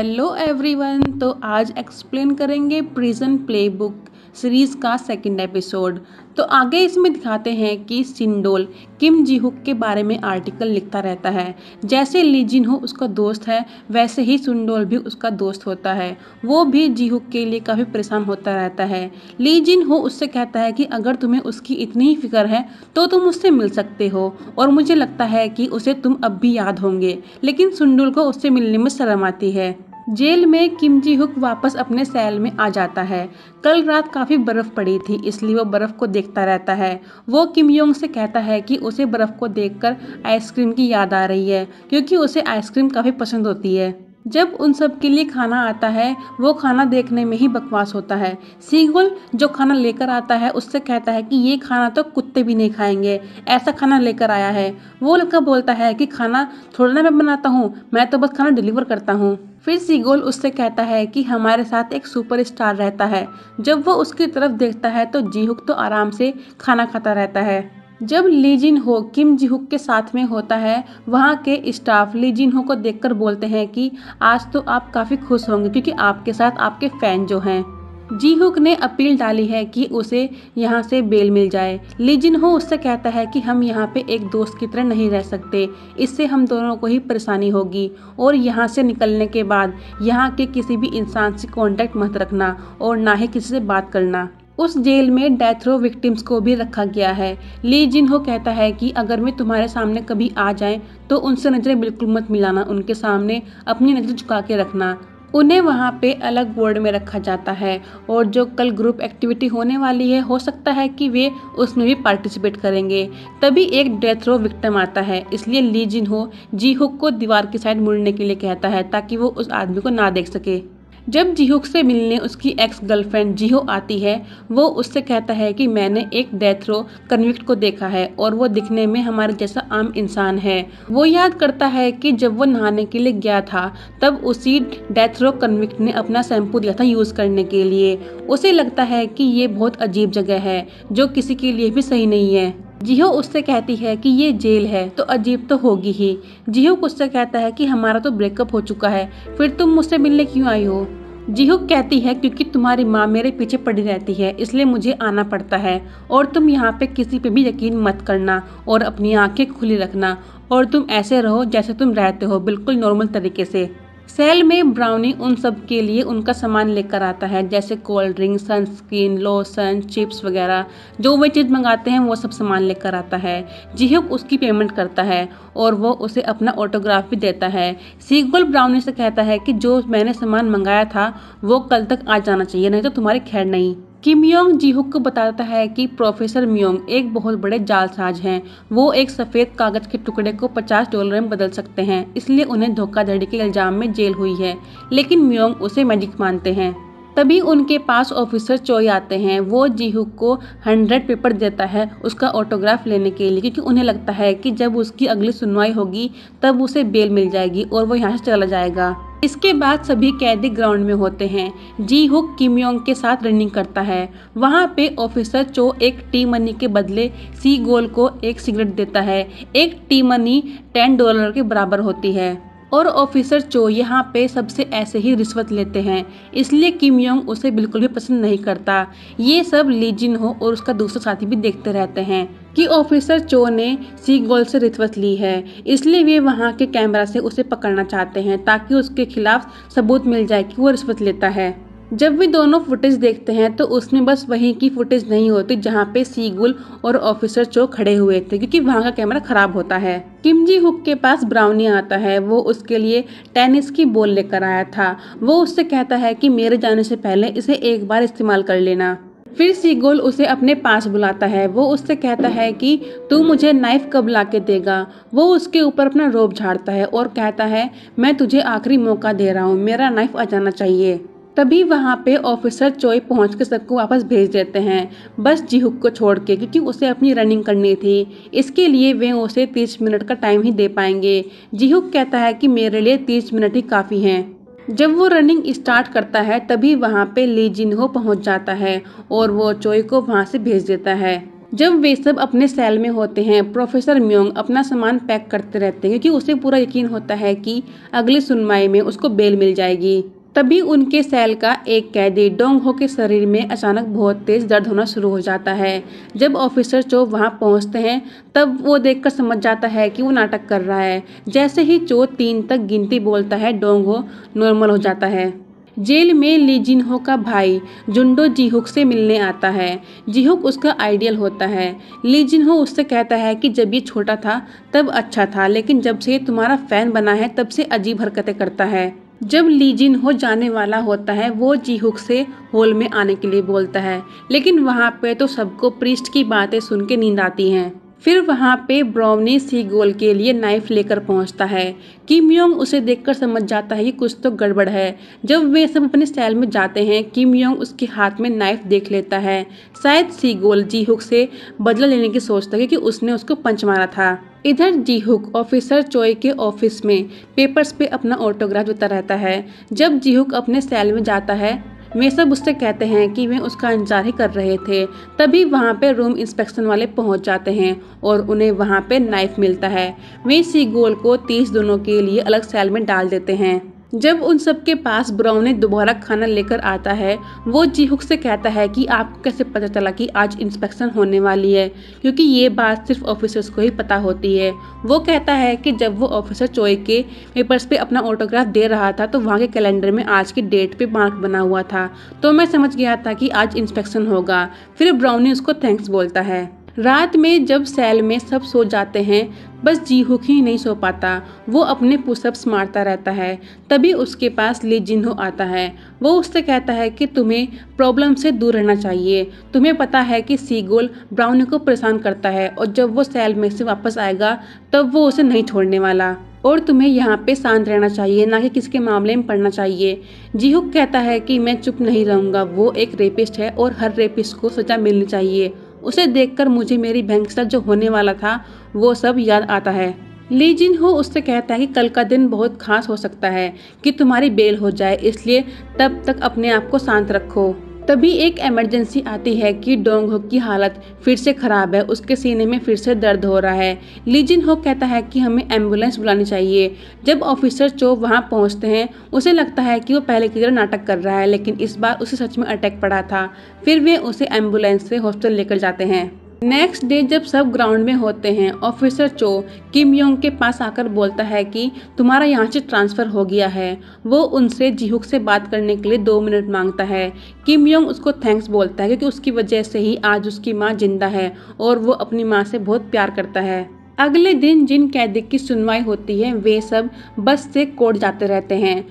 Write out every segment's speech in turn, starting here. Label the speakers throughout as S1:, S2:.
S1: Hello everyone. तो आज explain करेंगे प्रिजन प्लेबुक सीरीज़ का सेकंड एपिसोड। तो आगे इसमें दिखाते हैं कि सिंडोल किम जी हुक के बारे में आर्टिकल लिखता रहता है। जैसे ली जिन हो उसका दोस्त है, वैसे ही सिंडोल भी उसका दोस्त होता है। वो भी जी हुक के लिए काफ़ी परेशान होता रहता है। ली जिन हो उससे कहता है कि अगर तुम्हें उसकी इतनी ही फिक्र है तो तुम उससे मिल सकते हो, और मुझे लगता है कि उसे तुम अब भी याद होंगे। लेकिन सिंडोल को उससे मिलने में शर्म आती है। जेल में किम जी हुक वापस अपने सेल में आ जाता है। कल रात काफ़ी बर्फ़ पड़ी थी, इसलिए वो बर्फ़ को देखता रहता है। वो किम योंग से कहता है कि उसे बर्फ़ को देखकर आइसक्रीम की याद आ रही है, क्योंकि उसे आइसक्रीम काफ़ी पसंद होती है। जब उन सब के लिए खाना आता है, वो खाना देखने में ही बकवास होता है। सीगुल जो खाना लेकर आता है उससे कहता है कि ये खाना तो कुत्ते भी नहीं खाएंगे, ऐसा खाना लेकर आया है। वो लड़का बोलता है कि खाना थोड़ा ना मैं बनाता हूँ, मैं तो बस खाना डिलीवर करता हूँ। फिर सीगोल उससे कहता है कि हमारे साथ एक सुपरस्टार रहता है। जब वो उसकी तरफ देखता है तो जी हुक तो आराम से खाना खाता रहता है। जब ली जिन हो किम जी हुक के साथ में होता है, वहाँ के स्टाफ ली जिन हो को देखकर बोलते हैं कि आज तो आप काफ़ी खुश होंगे, क्योंकि आपके साथ आपके फैन जो हैं। जी हुक ने अपील डाली है कि उसे यहाँ से बेल मिल जाए। ली जिन हो उससे कहता है कि हम यहाँ पे एक दोस्त की तरह नहीं रह सकते, इससे हम दोनों को ही परेशानी होगी, और यहाँ से निकलने के बाद यहाँ के किसी भी इंसान से कांटेक्ट मत रखना और ना ही किसी से बात करना। उस जेल में डेथ रो विक्टिम्स को भी रखा गया है। ली जिन हो कहता है कि अगर मैं तुम्हारे सामने कभी आ जाए तो उनसे नज़रें बिल्कुल मत मिलाना, उनके सामने अपनी नज़र झुका के रखना। उन्हें वहाँ पे अलग बोर्ड में रखा जाता है, और जो कल ग्रुप एक्टिविटी होने वाली है हो सकता है कि वे उसमें भी पार्टिसिपेट करेंगे। तभी एक डेथ रो विक्टिम आता है, इसलिए ली जिन हो जी हुक को दीवार की साइड मुड़ने के लिए कहता है ताकि वो उस आदमी को ना देख सके। जब जी हुक से मिलने उसकी एक्स गर्लफ्रेंड जी हो आती है, वो उससे कहता है कि मैंने एक डेथ रो कन्विक्ट को देखा है और वो दिखने में हमारे जैसा आम इंसान है। वो याद करता है कि जब वो नहाने के लिए गया था तब उसी डेथ रो कन्विक्ट ने अपना शैम्पू दिया था यूज़ करने के लिए। उसे लगता है कि ये बहुत अजीब जगह है जो किसी के लिए भी सही नहीं है। जिहो उससे कहती है कि ये जेल है तो अजीब तो होगी ही। जिहो उससे कहता है कि हमारा तो ब्रेकअप हो चुका है, फिर तुम मुझसे मिलने क्यों आई हो। जिहो कहती है क्योंकि तुम्हारी माँ मेरे पीछे पड़ी रहती है, इसलिए मुझे आना पड़ता है, और तुम यहाँ पे किसी पे भी यकीन मत करना और अपनी आंखें खुली रखना, और तुम ऐसे रहो जैसे तुम रहते हो, बिल्कुल नॉर्मल तरीके से। सेल में ब्राउनी उन सब के लिए उनका सामान लेकर आता है, जैसे cold drink, sunscreen, lotion, chips वगैरह। जो वे चीज़ मंगाते हैं वो सब सामान लेकर आता है। जिहुक उसकी पेमेंट करता है और वो उसे अपना ऑटोग्राफ भी देता है। सीगुल ब्राउनी से कहता है कि जो मैंने सामान मंगाया था वो कल तक आ जाना चाहिए, नहीं तो तुम्हारी खैर नहीं। किम योंग जी हुक को बताता है कि प्रोफेसर म्योंग एक बहुत बड़े जालसाज हैं। वो एक सफ़ेद कागज के टुकड़े को $50 में बदल सकते हैं, इसलिए उन्हें धोखाधड़ी के इल्जाम में जेल हुई है, लेकिन म्योंग उसे मैजिक मानते हैं। तभी उनके पास ऑफिसर चोई आते हैं। वो जी हुक को 100 पेपर देता है उसका ऑटोग्राफ लेने के लिए, क्योंकि उन्हें लगता है कि जब उसकी अगली सुनवाई होगी तब उसे बेल मिल जाएगी और वो यहाँ से चला जाएगा। इसके बाद सभी कैदी ग्राउंड में होते हैं। जी हुक किम योंग के साथ रनिंग करता है। वहाँ पे ऑफिसर चो एक टी मनी के बदले सी गोल को एक सिगरेट देता है। एक टी मनी $10 के बराबर होती है, और ऑफिसर चो यहाँ पे सबसे ऐसे ही रिश्वत लेते हैं, इसलिए किम योंग उसे बिल्कुल भी पसंद नहीं करता। ये सब ली जिन हो और उसका दूसरा साथी भी देखते रहते हैं कि ऑफिसर चो ने सी गोल से रिश्वत ली है, इसलिए वे वहाँ के कैमरा से उसे पकड़ना चाहते हैं ताकि उसके खिलाफ सबूत मिल जाए कि वो रिश्वत लेता है। जब वे दोनों फुटेज देखते हैं तो उसमें बस वहीं की फुटेज नहीं होती जहाँ पे सीगुल और ऑफिसर चो खड़े हुए थे, क्योंकि वहाँ का कैमरा खराब होता है। किम जी हुक के पास ब्राउनी आता है। वो उसके लिए टेनिस की बॉल लेकर आया था। वो उससे कहता है कि मेरे जाने से पहले इसे एक बार इस्तेमाल कर लेना। फिर सीगोल उसे अपने पास बुलाता है। वो उससे कहता है कि तू मुझे नाइफ कब ला के देगा। वो उसके ऊपर अपना रोब झाड़ता है और कहता है मैं तुझे आखिरी मौका दे रहा हूँ, मेरा नाइफ आ जाना चाहिए। तभी वहाँ पे ऑफिसर चोई पहुँच के सबको वापस भेज देते हैं, बस जी हुक को छोड़ के, क्योंकि उसे अपनी रनिंग करनी थी। इसके लिए वे उसे 30 मिनट का टाइम ही दे पाएंगे। जी हुक कहता है कि मेरे लिए 30 मिनट ही काफ़ी हैं। जब वो रनिंग स्टार्ट करता है तभी वहाँ पे ली जिन हो पहुँच जाता है और वो चोई को वहाँ से भेज देता है। जब वे सब अपने सेल में होते हैं, प्रोफेसर म्योंग अपना सामान पैक करते रहते हैं क्योंकि उसे पूरा यकीन होता है कि अगली सुनवाई में उसको बेल मिल जाएगी। तभी उनके सेल का एक कैदी डोंग हो के शरीर में अचानक बहुत तेज दर्द होना शुरू हो जाता है। जब ऑफिसर चो वहां पहुंचते हैं तब वो देखकर समझ जाता है कि वो नाटक कर रहा है। जैसे ही चो 3 तक गिनती बोलता है, डोंग हो नॉर्मल हो जाता है। जेल में ली जिनहो का भाई जुंडो जीहुक से मिलने आता है। जीहुक उसका आइडियल होता है। ली जिनहो उससे कहता है कि जब ये छोटा था तब अच्छा था, लेकिन जब से ये तुम्हारा फैन बना है तब से अजीब हरकतें करता है। जब ली जिनहो जाने वाला होता है वो जीहुक से हॉल में आने के लिए बोलता है, लेकिन वहाँ पे तो सबको प्रीस्ट की बातें सुन के नींद आती हैं। फिर वहाँ पे ब्राउनी सीगोल के लिए नाइफ लेकर पहुँचता है। किम योंग उसे देखकर समझ जाता है कि कुछ तो गड़बड़ है। जब वे सब अपने सेल में जाते हैं, किम योंग उसके हाथ में नाइफ देख लेता है। शायद सीगोल जीहुक से बदला लेने की सोचता है कि उसने उसको पंच मारा था। इधर जीहुक ऑफिसर चोई के ऑफिस में पेपर्स पे अपना ऑटोग्राफ देता रहता है। जब जीहुक अपने सेल में जाता है, वे सब उससे कहते हैं कि वे उसका इंतजार ही कर रहे थे। तभी वहाँ पे रूम इंस्पेक्शन वाले पहुँच जाते हैं और उन्हें वहाँ पे नाइफ मिलता है। वे सीगोल को 30 दिनों के लिए अलग सेल में डाल देते हैं। जब उन सब के पास ब्राउनी दोबारा खाना लेकर आता है, वो जीहुक से कहता है कि आपको कैसे पता चला कि आज इंस्पेक्शन होने वाली है, क्योंकि ये बात सिर्फ ऑफिसर्स को ही पता होती है। वो कहता है कि जब वो ऑफिसर चोई के पेपर्स पे अपना ऑटोग्राफ दे रहा था तो वहाँ के कैलेंडर में आज की डेट पे मार्क बना हुआ था, तो मैं समझ गया था कि आज इंस्पेक्शन होगा। फिर ब्राउनी उसको थैंक्स बोलता है। रात में जब सेल में सब सो जाते हैं, बस जीहुक ही नहीं सो पाता। वो अपने पुशअप्स मारता रहता है। तभी उसके पास ली जिनहो आता है। वो उससे कहता है कि तुम्हें प्रॉब्लम से दूर रहना चाहिए। तुम्हें पता है कि सीगोल ब्राउनी को परेशान करता है और जब वो सेल में से वापस आएगा तब वो उसे नहीं छोड़ने वाला, और तुम्हें यहाँ पे शांत रहना चाहिए, ना कि किसी के मामले में पड़ना चाहिए। जीहुक कहता है कि मैं चुप नहीं रहूँगा। वो एक रेपिस्ट है और हर रेपिस्ट को सजा मिलनी चाहिए। उसे देखकर मुझे मेरी बहन के साथ जो होने वाला था वो सब याद आता है। ली जिनहो उससे कहता है कि कल का दिन बहुत खास हो सकता है कि तुम्हारी बेल हो जाए, इसलिए तब तक अपने आप को शांत रखो। तभी एक इमरजेंसी आती है कि डोंग हो की हालत फिर से खराब है। उसके सीने में फिर से दर्द हो रहा है। ली जिनहो कहता है कि हमें एम्बुलेंस बुलानी चाहिए। जब ऑफिसर चो वहां पहुंचते हैं, उसे लगता है कि वो पहले की तरह नाटक कर रहा है, लेकिन इस बार उसे सच में अटैक पड़ा था। फिर वे उसे एम्बुलेंस से हॉस्पिटल लेकर जाते हैं। नेक्स्ट डे जब सब ग्राउंड में होते हैं, ऑफिसर चो किम योंग के पास आकर बोलता है कि तुम्हारा यहाँ से ट्रांसफ़र हो गया है। वो उनसे जीहुक से बात करने के लिए 2 मिनट मांगता है। किम योंग उसको थैंक्स बोलता है क्योंकि उसकी वजह से ही आज उसकी माँ जिंदा है और वो अपनी माँ से बहुत प्यार करता है। अगले दिन जिन कैदी की सुनवाई होती है, वे सब बस से कोर्ट जाते रहते हैं।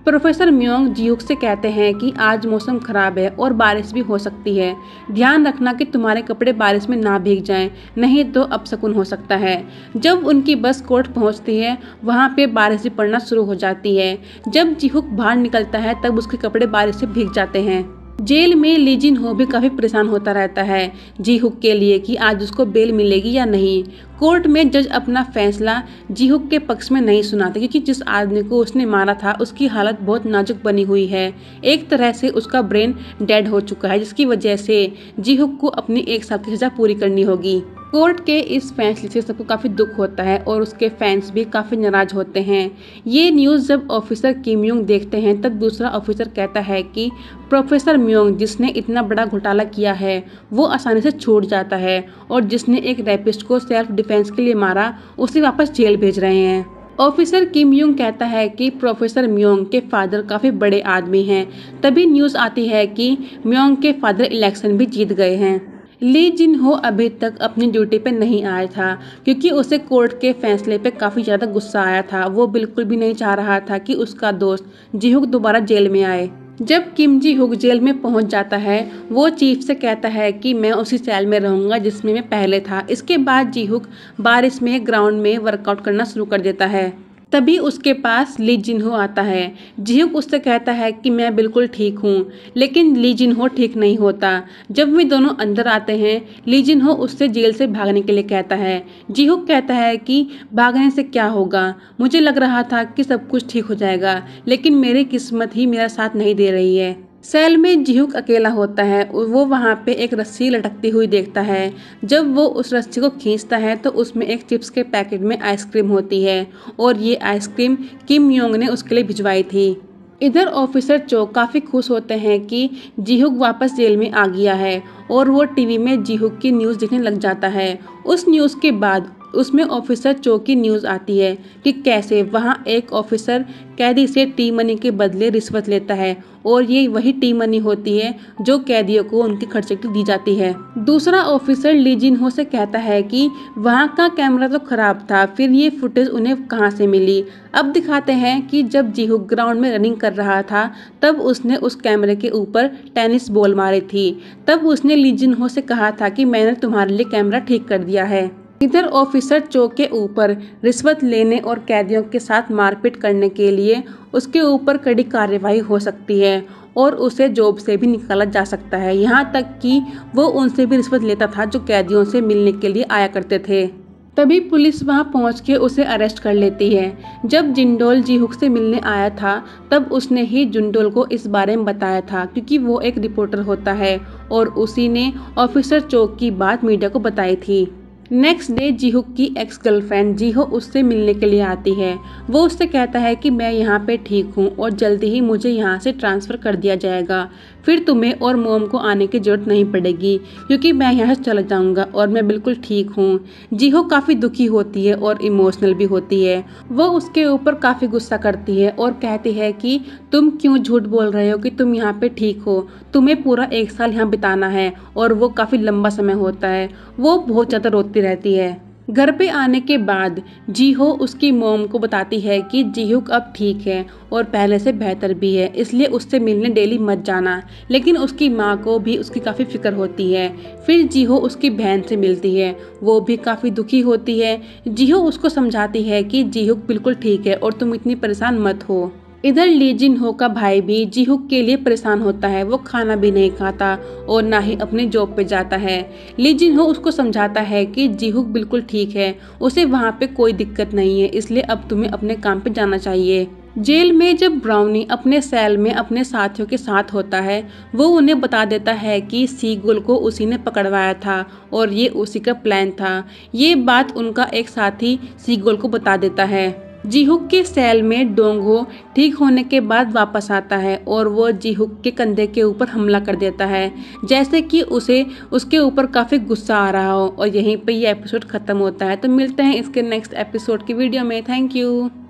S1: प्रोफेसर म्योंग जीहुक से कहते हैं कि आज मौसम खराब है और बारिश भी हो सकती है। ध्यान रखना कि तुम्हारे कपड़े बारिश में ना भीग जाएं, नहीं तो अपशकुन हो सकता है। जब उनकी बस कोर्ट पहुंचती है, वहां पे बारिश भी पड़ना शुरू हो जाती है। जब जीहुक बाहर निकलता है तब उसके कपड़े बारिश से भीग जाते हैं। जेल में ली जिनहो भी काफी परेशान होता रहता है जीहुक के लिए कि आज उसको बेल मिलेगी या नहीं। कोर्ट में जज अपना फैसला जीहुक के पक्ष में नहीं सुनाते क्योंकि जिस आदमी को उसने मारा था उसकी हालत बहुत नाजुक बनी हुई है। एक तरह से उसका ब्रेन डेड हो चुका है, जिसकी वजह से जीहुक को अपनी 1 साल की सजा पूरी करनी होगी। कोर्ट के इस फैसले से सबको काफ़ी दुख होता है और उसके फैंस भी काफ़ी नाराज होते हैं। ये न्यूज़ जब ऑफिसर किम योंग देखते हैं तब दूसरा ऑफिसर कहता है कि प्रोफेसर म्योंग जिसने इतना बड़ा घोटाला किया है वो आसानी से छूट जाता है, और जिसने एक रैपिस्ट को सेल्फ डिफेंस के लिए मारा उसे वापस जेल भेज रहे हैं। ऑफिसर किम योंग कहता है कि प्रोफेसर म्योंग के फादर काफ़ी बड़े आदमी हैं। तभी न्यूज़ आती है कि म्योंग के फादर इलेक्शन भी जीत गए हैं। ली जिनहो अभी तक अपनी ड्यूटी पे नहीं आया था क्योंकि उसे कोर्ट के फैसले पे काफ़ी ज़्यादा गुस्सा आया था। वो बिल्कुल भी नहीं चाह रहा था कि उसका दोस्त जीहुक दोबारा जेल में आए। जब किम जी-हुक जेल में पहुंच जाता है, वो चीफ से कहता है कि मैं उसी सेल में रहूंगा जिसमें मैं पहले था। इसके बाद जी-हुक बारिश में ग्राउंड में वर्कआउट करना शुरू कर देता है। तभी उसके पास ली जिनहो आता है। जी-हुक उससे कहता है कि मैं बिल्कुल ठीक हूँ, लेकिन ली जिनहो ठीक नहीं होता। जब वे दोनों अंदर आते हैं, ली जिनहो उससे जेल से भागने के लिए कहता है। जी-हुक कहता है कि भागने से क्या होगा, मुझे लग रहा था कि सब कुछ ठीक हो जाएगा, लेकिन मेरी किस्मत ही मेरा साथ नहीं दे रही है। सेल में जीहुक अकेला होता है। वो वहाँ पे एक रस्सी लटकती हुई देखता है। जब वो उस रस्सी को खींचता है तो उसमें एक चिप्स के पैकेट में आइसक्रीम होती है और ये आइसक्रीम किम योंग ने उसके लिए भिजवाई थी। इधर ऑफिसर चो काफ़ी खुश होते हैं कि जीहुक वापस जेल में आ गया है और वो टीवी में जीहुक की न्यूज़ देखने लग जाता है। उस न्यूज़ के बाद उसमें ऑफिसर चो की न्यूज़ आती है कि कैसे वहाँ एक ऑफिसर कैदी से टी मनी के बदले रिश्वत लेता है और ये वही टी मनी होती है जो कैदियों को उनके खर्चे के लिए दी जाती है। दूसरा ऑफिसर ली जिनहो से कहता है कि वहाँ का कैमरा तो खराब था, फिर ये फुटेज उन्हें कहाँ से मिली। अब दिखाते हैं कि जब जीहुक ग्राउंड में रनिंग कर रहा था तब उसने उस कैमरे के ऊपर टेनिस बॉल मारी थी। तब उसने ली जिनहो से कहा था कि मैंने तुम्हारे लिए कैमरा ठीक कर दिया है। इधर ऑफिसर चो के ऊपर रिश्वत लेने और कैदियों के साथ मारपीट करने के लिए उसके ऊपर कड़ी कार्रवाई हो सकती है और उसे जॉब से भी निकाला जा सकता है। यहाँ तक कि वो उनसे भी रिश्वत लेता था जो कैदियों से मिलने के लिए आया करते थे। तभी पुलिस वहां पहुंच के उसे अरेस्ट कर लेती है। जब जिंडोल जीहुक से मिलने आया था तब उसने ही जिंडोल को इस बारे में बताया था, क्योंकि वो एक रिपोर्टर होता है और उसी ने ऑफिसर चो की बात मीडिया को बताई थी। नेक्स्ट डे जीहुक की एक्स गर्लफ्रेंड जीहो उससे मिलने के लिए आती है। वो उससे कहता है कि मैं यहाँ पे ठीक हूँ और जल्दी ही मुझे यहाँ से ट्रांसफ़र कर दिया जाएगा, फिर तुम्हें और मोम को आने की ज़रूरत नहीं पड़ेगी क्योंकि मैं यहाँ से चला जाऊँगा और मैं बिल्कुल ठीक हूँ। जीहो काफ़ी दुखी होती है और इमोशनल भी होती है। वो उसके ऊपर काफ़ी गुस्सा करती है और कहती है कि तुम क्यों झूठ बोल रहे हो कि तुम यहाँ पे ठीक हो, तुम्हें पूरा 1 साल यहाँ बिताना है और वो काफ़ी लंबा समय होता है। वो बहुत ज़्यादा रोती रहती है। घर पे आने के बाद जीहो उसकी मॉम को बताती है कि जीहुक अब ठीक है और पहले से बेहतर भी है, इसलिए उससे मिलने डेली मत जाना। लेकिन उसकी माँ को भी उसकी काफ़ी फिक्र होती है। फिर जीहो उसकी बहन से मिलती है, वो भी काफ़ी दुखी होती है। जीहो उसको समझाती है कि जीहुक बिल्कुल ठीक है और तुम इतनी परेशान मत हो। इधर ली जिनहो का भाई भी जीहुक के लिए परेशान होता है। वो खाना भी नहीं खाता और ना ही अपनी जॉब पे जाता है। ली जिनहो उसको समझाता है कि जीहुक बिल्कुल ठीक है, उसे वहाँ पे कोई दिक्कत नहीं है, इसलिए अब तुम्हें अपने काम पे जाना चाहिए। जेल में जब ब्राउनी अपने सेल में अपने साथियों के साथ होता है, वो उन्हें बता देता है कि सीगुल को उसी ने पकड़वाया था और ये उसी का प्लान था। ये बात उनका एक साथी सीगुल को बता देता है। जीहुक के सेल में डोंगहो ठीक होने के बाद वापस आता है और वो जीहुक के कंधे के ऊपर हमला कर देता है, जैसे कि उसे उसके ऊपर काफ़ी गुस्सा आ रहा हो। और यहीं पे ये एपिसोड ख़त्म होता है। तो मिलते हैं इसके नेक्स्ट एपिसोड की वीडियो में। Thank you.